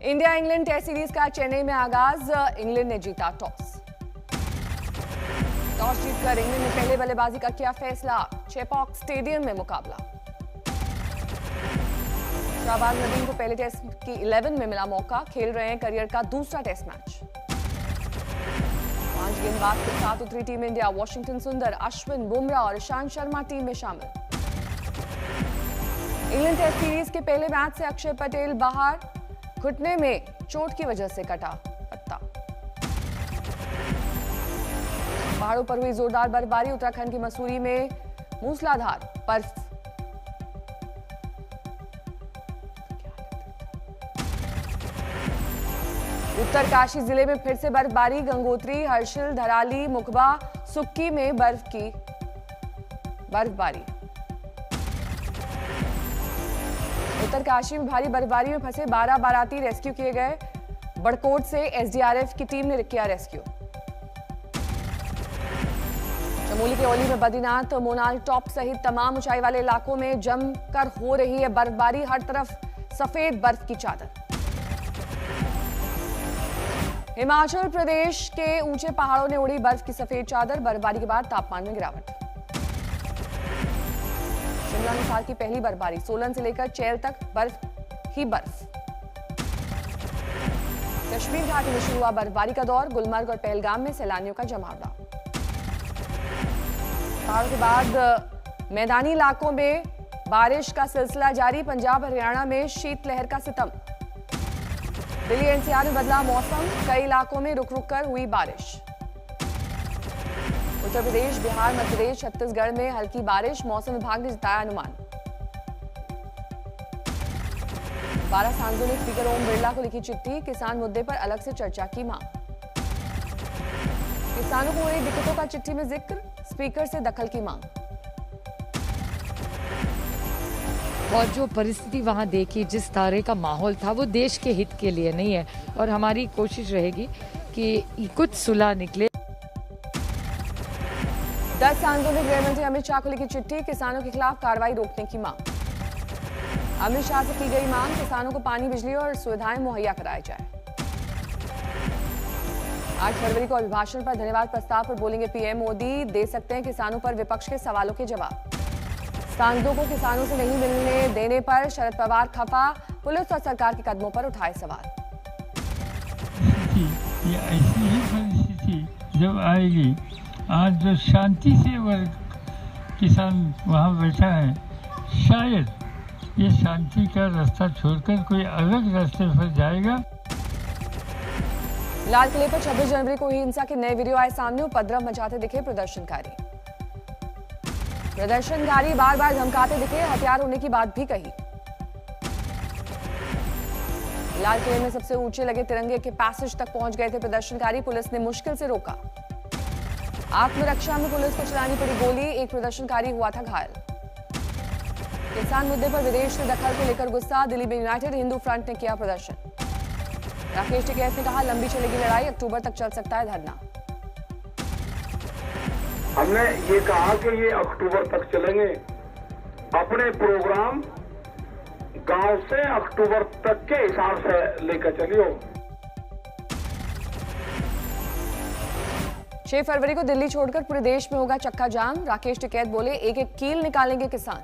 India England test series का चेन्नई में आगाज। इंग्लैंड ने जीता टॉस जीतकर इंग्लैंड ने पहले बल्लेबाजी का किया फैसला। चेपॉक स्टेडियम में मुकाबला। शाहबाज नदीम को पहले टेस्ट की 11 में मिला मौका। खेल रहे हैं करियर का दूसरा टेस्ट मैच। 5 गेंदबाज के साथ उतरी टीम इंडिया। वॉशिंगटन सुंदर, अश्विन, बुमराह और ईशांत शर्मा टीम में शामिल। इंग्लैंड टेस्ट सीरीज के पहले मैच से अक्षय पटेल बाहर। घुटने में चोट की वजह से कटा पत्ता। पहाड़ों पर हुई जोरदार बर्फबारी। उत्तराखंड की मसूरी में मूसलाधार बर्फ। उत्तरकाशी जिले में फिर से बर्फबारी। गंगोत्री, हर्षिल, धराली, मुखबा, सुक्की में बर्फबारी। उत्तरकाशी में भारी बर्फबारी में फंसे 12 बाराती रेस्क्यू किए गए। बड़कोट से एसडीआरएफ की टीम ने किया रेस्क्यू। चमोली के ओली में बद्रीनाथ, मोनाल टॉप सहित तमाम ऊंचाई वाले इलाकों में जमकर हो रही है बर्फबारी। हर तरफ सफेद बर्फ की चादर। हिमाचल प्रदेश के ऊंचे पहाड़ों ने उड़ी बर्फ की सफेद चादर। बर्फबारी के बाद तापमान में गिरावट। शिमला में साल की पहली बर्फबारी। सोलन से लेकर चैल तक बर्फ ही बर्फ। कश्मीर घाटी में शुरू हुआ बर्फबारी का दौर। गुलमर्ग और पहलगाम में सैलानियों का जमावड़ा। पहाड़ों के बाद मैदानी इलाकों में बारिश का सिलसिला जारी। पंजाब हरियाणा में शीतलहर का सितम। दिल्ली एनसीआर में बदला मौसम। कई इलाकों में रुक रुक कर हुई बारिश। उत्तर प्रदेश, बिहार, मध्य प्रदेश, छत्तीसगढ़ में हल्की बारिश। मौसम विभाग ने जताया अनुमान। 12 सांसदों ने स्पीकर ओम बिरला को लिखी चिट्ठी। किसान मुद्दे पर अलग से चर्चा की मांग। किसानों को हो रही दिक्कतों का चिट्ठी में जिक्र। स्पीकर से दखल की मांग। और जो परिस्थिति वहां देखी, जिस तरह का माहौल था, वो देश के हित के लिए नहीं है। और हमारी कोशिश रहेगी कि कुछ सुलह निकले। 10 सांसदों ने गृह मंत्री अमित शाह को लिखी चिट्ठी। किसानों के खिलाफ कार्रवाई रोकने की मांग। अमित शाह से की गई मांग, किसानों को पानी, बिजली और सुविधाएं मुहैया कराई जाए। 8 फरवरी को अभिभाषण पर धन्यवाद प्रस्ताव पर बोलेंगे पीएम मोदी। दे सकते हैं किसानों पर विपक्ष के सवालों के जवाब। सांसदों को किसानों से नहीं मिलने देने पर शरद पवार खफा। पुलिस और सरकार के कदमों पर उठाए सवाल। ये ऐसी ही परिस्थिति जब आएगी, आज जो शांति से वर्ग किसान वहाँ बैठा है, शायद ये शांति का रास्ता छोड़कर कोई अलग रास्ते पर जाएगा। लाल किले पर 26 जनवरी को हुई हिंसा के नए वीडियो आए सामने। उपद्रव मचाते दिखे प्रदर्शनकारी। बार बार धमकाते दिखे। हथियार होने की बात भी कही। लाल किले में सबसे ऊंचे लगे तिरंगे के पैसेज तक पहुंच गए थे प्रदर्शनकारी। पुलिस ने मुश्किल से रोका। आत्मरक्षा में पुलिस को चलानी पड़ी गोली। एक प्रदर्शनकारी हुआ था घायल। किसान मुद्दे पर विदेश से दखल को लेकर गुस्सा। दिल्ली में यूनाइटेड हिंदू फ्रंट ने किया प्रदर्शन। राकेश टिकैत ने कहा, लंबी चलेगी लड़ाई। अक्टूबर तक चल सकता है धरना। हमने ये कहा कि ये अक्टूबर तक चलेंगे। अपने प्रोग्राम गांव से अक्टूबर तक के हिसाब से लेकर चलियो। 6 फरवरी को दिल्ली छोड़कर पूरे देश में होगा चक्का जाम। राकेश टिकैत बोले, एक एक कील निकालेंगे किसान।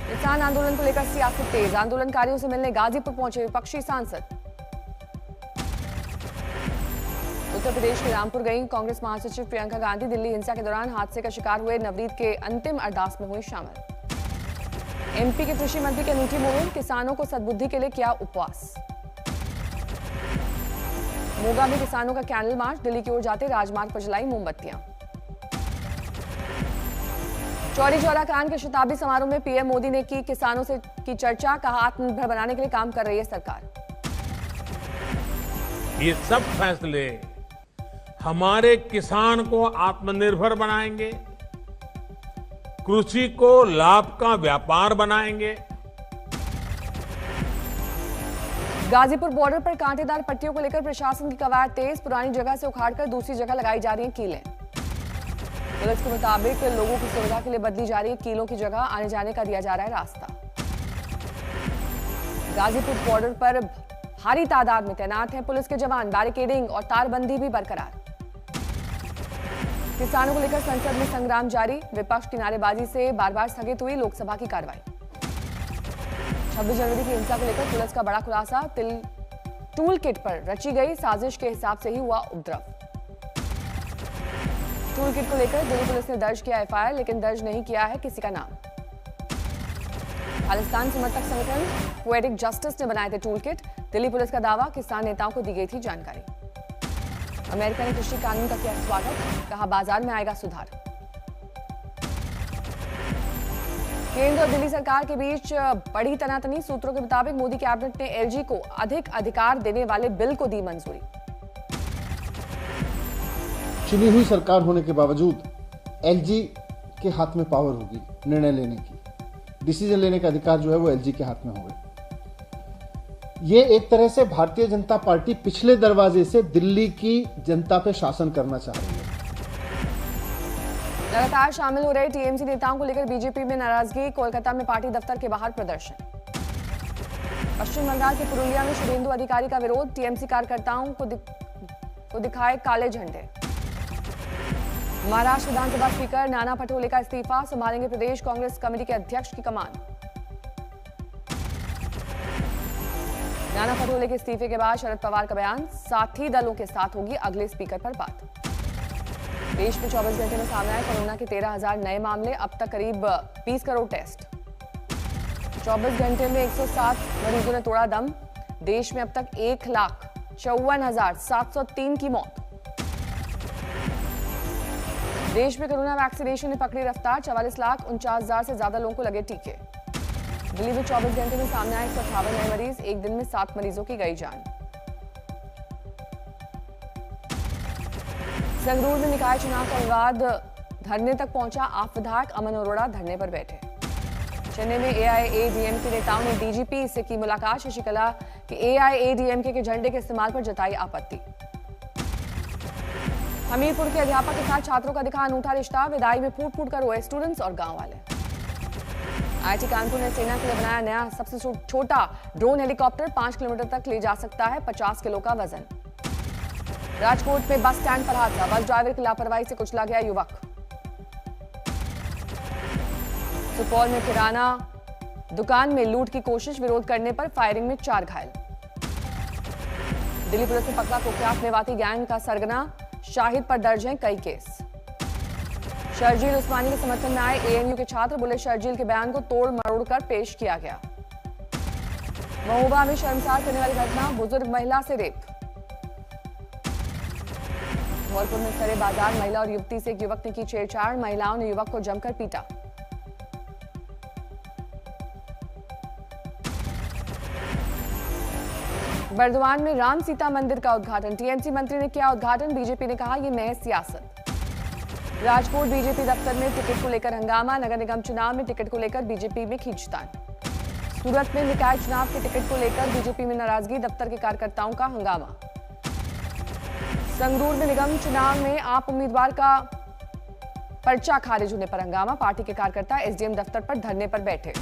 किसान आंदोलन को लेकर सियासत तेज। आंदोलनकारियों से मिलने गाजीपुर पहुंचे विपक्षी सांसद। उत्तर प्रदेश के रामपुर गई कांग्रेस महासचिव प्रियंका गांधी। दिल्ली हिंसा के दौरान हादसे का शिकार हुए नवनीत के अंतिम अरदास में हुई शामिल। एमपी के कृषि मंत्री की अनूठी मुहिम। किसानों को सद्बुद्धि के लिए किया उपवास। मोगा में किसानों का कैंडल मार्च। दिल्ली की ओर जाते राजमार्ग पर जलाई मोमबत्तियां। चौरी चौरा कांड के शताब्दी समारोह में पीएम मोदी ने की किसानों से की चर्चा। कहा, आत्मनिर्भर बनाने के लिए काम कर रही है सरकार। ये सब फैसले हमारे किसान को आत्मनिर्भर बनाएंगे, कृषि को लाभ का व्यापार बनाएंगे। गाजीपुर बॉर्डर पर कांटेदार पट्टियों को लेकर प्रशासन की कवायद तेज। पुरानी जगह से उखाड़कर दूसरी जगह लगाई जा रही हैं कीलें। पुलिस के मुताबिक लोगों की सुविधा के लिए बदली जा रही है कीलों की जगह। आने जाने का दिया जा रहा है रास्ता। गाजीपुर बॉर्डर पर भारी तादाद में तैनात हैं पुलिस के जवान। बैरिकेडिंग और तारबंदी भी बरकरार। किसानों को लेकर संसद में संग्राम जारी। विपक्ष की नारेबाजी से बार बार स्थगित हुई लोकसभा की कार्रवाई। 26 जनवरी की हिंसा को लेकर पुलिस का बड़ा खुलासा। टूल किट पर रची गई साजिश के हिसाब से ही हुआ उपद्रव। टूल किट को लेकर दिल्ली पुलिस ने दर्ज किया एफआईआर, लेकिन दर्ज नहीं किया है किसी का नाम। खालिस्तान समर्थक संगठन पोएटिक जस्टिस ने बनाए थे टूल किट। दिल्ली पुलिस का दावा, किसान नेताओं को दी गई थी जानकारी। अमेरिका ने कृषि कानून का किया स्वागत, कहा बाजार में आएगा सुधार। केंद्र और दिल्ली सरकार के बीच बड़ी तनातनी। सूत्रों के मुताबिक मोदी कैबिनेट ने एलजी को अधिक अधिकार देने वाले बिल को दी मंजूरी। चुनी हुई सरकार होने के बावजूद एलजी के हाथ में पावर होगी निर्णय लेने की, डिसीजन लेने का अधिकार जो है वो एलजी के हाथ में होगा। ये एक तरह से भारतीय जनता पार्टी पिछले दरवाजे से दिल्ली की जनता पे शासन करना चाह रही है। लगातार शामिल हो रहे टीएमसी नेताओं को लेकर बीजेपी में नाराजगी। कोलकाता में पार्टी दफ्तर के बाहर प्रदर्शन। पश्चिम बंगाल के पुरुलिया में शुभेंदु अधिकारी का विरोध। टीएमसी कार्यकर्ताओं को दिखाए काले झंडे। महाराष्ट्र विधानसभा स्पीकर नाना पटोले का इस्तीफा। संभालेंगे प्रदेश कांग्रेस कमेटी के अध्यक्ष की कमान। नाना पटोले के इस्तीफे के बाद शरद पवार का बयान, साथी दलों के साथ होगी अगले स्पीकर पर बात। देश में 24 घंटे में सामने आए कोरोना के 13,000 नए मामले। अब तक करीब 20 करोड़ टेस्ट। 24 घंटे में 107 मरीजों ने तोड़ा दम। देश में अब तक 1,54,703 की मौत। देश में कोरोना वैक्सीनेशन ने पकड़ी रफ्तार। 44,49,000 से ज्यादा लोगों को लगे टीके। दिल्ली में 24 घंटे में सामने आए 158 नए मरीज। एक दिन में 7 मरीजों की गई जान। संगरूर में निकाय चुनाव का विवाद धरने तक पहुंचा। आप विधायक अमन अरोड़ा धरने पर बैठे। चेन्नई में एआईएडीएमके नेताओं ने डीजीपी से की मुलाकात। शशिकला के एआईएडीएमके के झंडे के इस्तेमाल पर जताई आपत्ति। हमीरपुर के अध्यापक के साथ छात्रों का दिखा अनूठा रिश्ता। विदाई में फूट फूट कर रोए स्टूडेंट्स और गांव वाले। आईआईटी कानपुर ने सेना के लिए बनाया नया सबसे छोटा ड्रोन हेलीकॉप्टर। 5 किलोमीटर तक ले जा सकता है 50 किलो का वजन। राजकोट में बस स्टैंड पर हादसा। बस ड्राइवर की लापरवाही से कुचला गया युवक। सुपौल में किराना दुकान में लूट की कोशिश। विरोध करने पर फायरिंग में 4 घायल। दिल्ली पुलिस ने पकड़ा कुख्यात मेवाती गैंग का सरगना। शाहिद पर दर्ज हैं कई केस। शर्जील उस्मानी के समर्थन में आए एएनयू के छात्र। बोले शर्जील के बयान को तोड़ मरोड़ कर पेश किया गया। महोबा में शर्मसार करने वाली घटना। बुजुर्ग महिला से रेप। धौलपुर में सरे बाजार महिला और युवती से एक युवक ने की छेड़छाड़। महिलाओं ने युवक को जमकर पीटा। बर्दवान में राम सीता मंदिर का उद्घाटन। टीएमसी मंत्री ने किया उद्घाटन। बीजेपी ने कहा यह महज सियासत। राजकोट बीजेपी दफ्तर में टिकट को लेकर हंगामा। नगर निगम चुनाव में टिकट को लेकर बीजेपी में खींचतान। सूरत में निकाय चुनाव के टिकट को लेकर बीजेपी में नाराजगी। दफ्तर के कार्यकर्ताओं का हंगामा। संगरूर में निगम चुनाव में आप उम्मीदवार का पर्चा खारिज होने पर हंगामा। पार्टी के कार्यकर्ता एसडीएम दफ्तर पर धरने पर बैठे।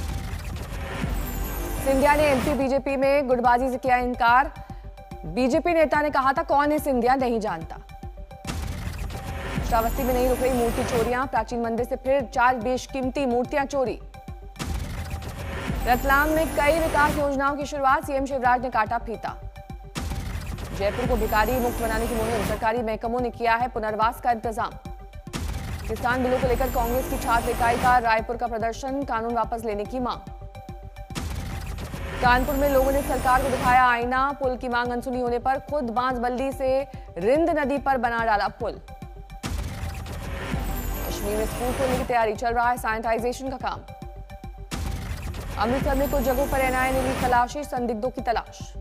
सिंधिया ने एमपी बीजेपी में गुटबाजी से किया इनकार। बीजेपी नेता ने कहा था कौन है सिंधिया नहीं जानता। श्रावस्ती में नहीं रुक रही मूर्ति चोरियां। प्राचीन मंदिर से फिर 4 बेशकीमती मूर्तियां चोरी। रतलाम में कई विकास योजनाओं की शुरुआत। सीएम शिवराज ने काटा फीता। जयपुर को भिखारी मुक्त बनाने की मुहिम। सरकारी महकमों ने किया है पुनर्वास का इंतजाम। किसान बिलों को लेकर कांग्रेस की छात्र इकाई का रायपुर का प्रदर्शन। कानून वापस लेने की मांग। कानपुर में लोगों ने सरकार को दिखाया आईना। पुल की मांग अनसुनी होने पर खुद बांसबल्ली से रिंद नदी पर बना डाला पुल। कश्मीर में स्कूल खोलने की तैयारी। चल रहा है सैनिटाइजेशन का काम। अमृतसर में कुछ जगहों पर एनआईए ने ली तलाशी। संदिग्धों की तलाश।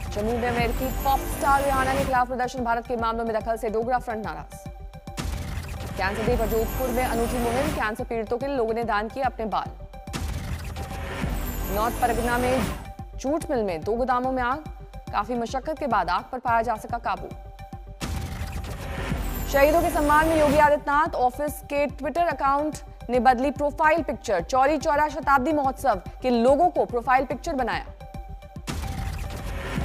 जम्मू में अमेरिकी पॉप स्टार रिहाना के खिलाफ प्रदर्शन। भारत के मामलों में दखल से डोगरा फ्रंट नाराज। कैंसर डे पर जोधपुर में अनूठी मुहिम। कैंसर पीड़ितों के लिए लोगों ने दान किए अपने बाल। नॉर्थ परगना में जूट मिल में 2 गोदामों में आग। काफी मशक्कत के बाद आग पर पाया जा सका काबू। शहीदों के सम्मान में योगी आदित्यनाथ। ऑफिस के ट्विटर अकाउंट ने बदली प्रोफाइल पिक्चर। चौरी चौरा शताब्दी महोत्सव के लोगों को प्रोफाइल पिक्चर बनाया।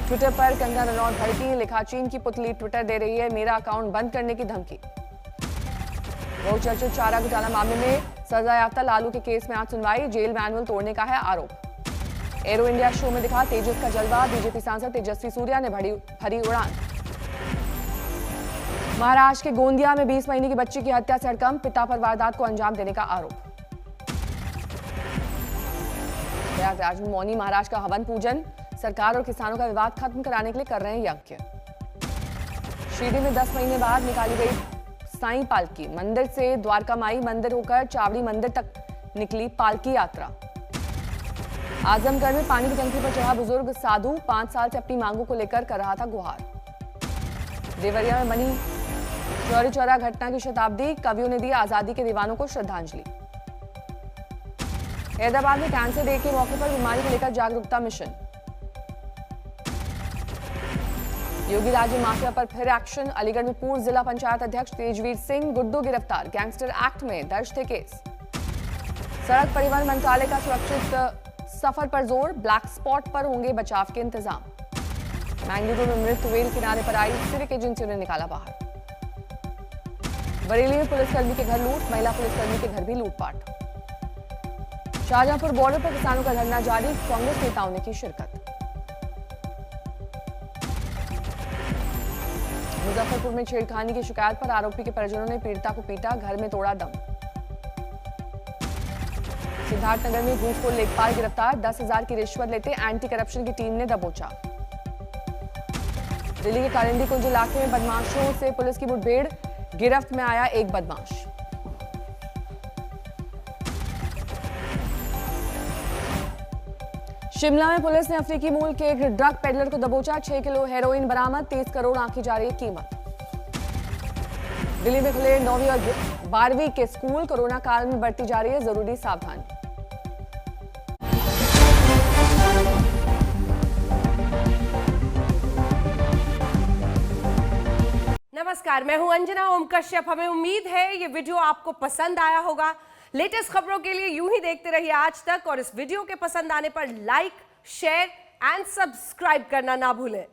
ट्विटर पर कंगना रनौत भड़की, लिखा चीन की पुतली ट्विटर दे रही है मेरा अकाउंट बंद करने की धमकी। बहुचर्चित चारा घोटाला मामले में सजायाफ्ता लालू के केस में आज सुनवाई, जेल मैनुअल तोड़ने का है आरोप। एरो इंडिया शो में दिखा तेजस का जलवा, बीजेपी सांसद तेजस्वी सूर्या ने भरी उड़ान। महाराष्ट्र के गोंदिया में 20 महीने की बच्ची की हत्या से हड़कंप, पिता पर वारदात को अंजाम देने का आरोप। प्रयागराज में मौनी महाराष्ट्र का हवन पूजन, सरकार और किसानों का विवाद खत्म कराने के लिए कर रहे हैं यज्ञ। शिरडी में 10 महीने बाद निकाली गई साईं पालकी, मंदिर से द्वारका माई मंदिर होकर चावड़ी मंदिर तक निकली पालकी यात्रा। आजमगढ़ में पानी की टंकी पर चढ़ा बुजुर्ग साधु, 5 साल से अपनी मांगों को लेकर कर रहा था गुहार। देवरिया में बनी चौरी चौरा घटना की शताब्दी, कवियों ने दी आजादी के दीवानों को श्रद्धांजलि। हैदराबाद में कैंसर डे के मौके पर बीमारी को लेकर जागरूकता मिशन। योगी राज्य माफिया पर फिर एक्शन, अलीगढ़ में पूर्व जिला पंचायत अध्यक्ष तेजवीर सिंह गुड्डू गिरफ्तार, गैंगस्टर एक्ट में दर्ज थे केस। सड़क परिवहन मंत्रालय का सुरक्षित सफर पर जोर, ब्लैक स्पॉट पर होंगे बचाव के इंतजाम। बेंगलुरु में मृत व्हेल किनारे पर आई, सिविक एजेंसियों ने निकाला बाहर। बरेली में पुलिसकर्मी के घर लूट, महिला पुलिसकर्मी के घर भी लूटपाट। शाहजहांपुर बॉर्डर पर किसानों का धरना जारी, कांग्रेस नेताओं ने की शिरकत। मुजफ्फरपुर में छेड़खानी की शिकायत पर आरोपी के परिजनों ने पीड़िता को पीटा, घर में तोड़ा दम। सिद्धार्थनगर में घूसखोर लेखपाल गिरफ्तार, 10,000 की रिश्वत लेते एंटी करप्शन की टीम ने दबोचा। दिल्ली के कालिंदी कुंज इलाके में बदमाशों से पुलिस की मुठभेड़, गिरफ्त में आया एक बदमाश। शिमला में पुलिस ने अफ्रीकी मूल के एक ड्रग पेडलर को दबोचा, 6 किलो हेरोइन बरामद, 30 करोड़ आंकी जा रही है कीमत। दिल्ली में खुले 9वीं और 12वीं के स्कूल, कोरोना काल में बढ़ती जा रही है जरूरी सावधानी। नमस्कार, मैं हूं अंजना ओम कश्यप। हमें उम्मीद है ये वीडियो आपको पसंद आया होगा। लेटेस्ट खबरों के लिए यूं ही देखते रहिए आज तक, और इस वीडियो के पसंद आने पर लाइक, शेयर एंड सब्सक्राइब करना ना भूलें।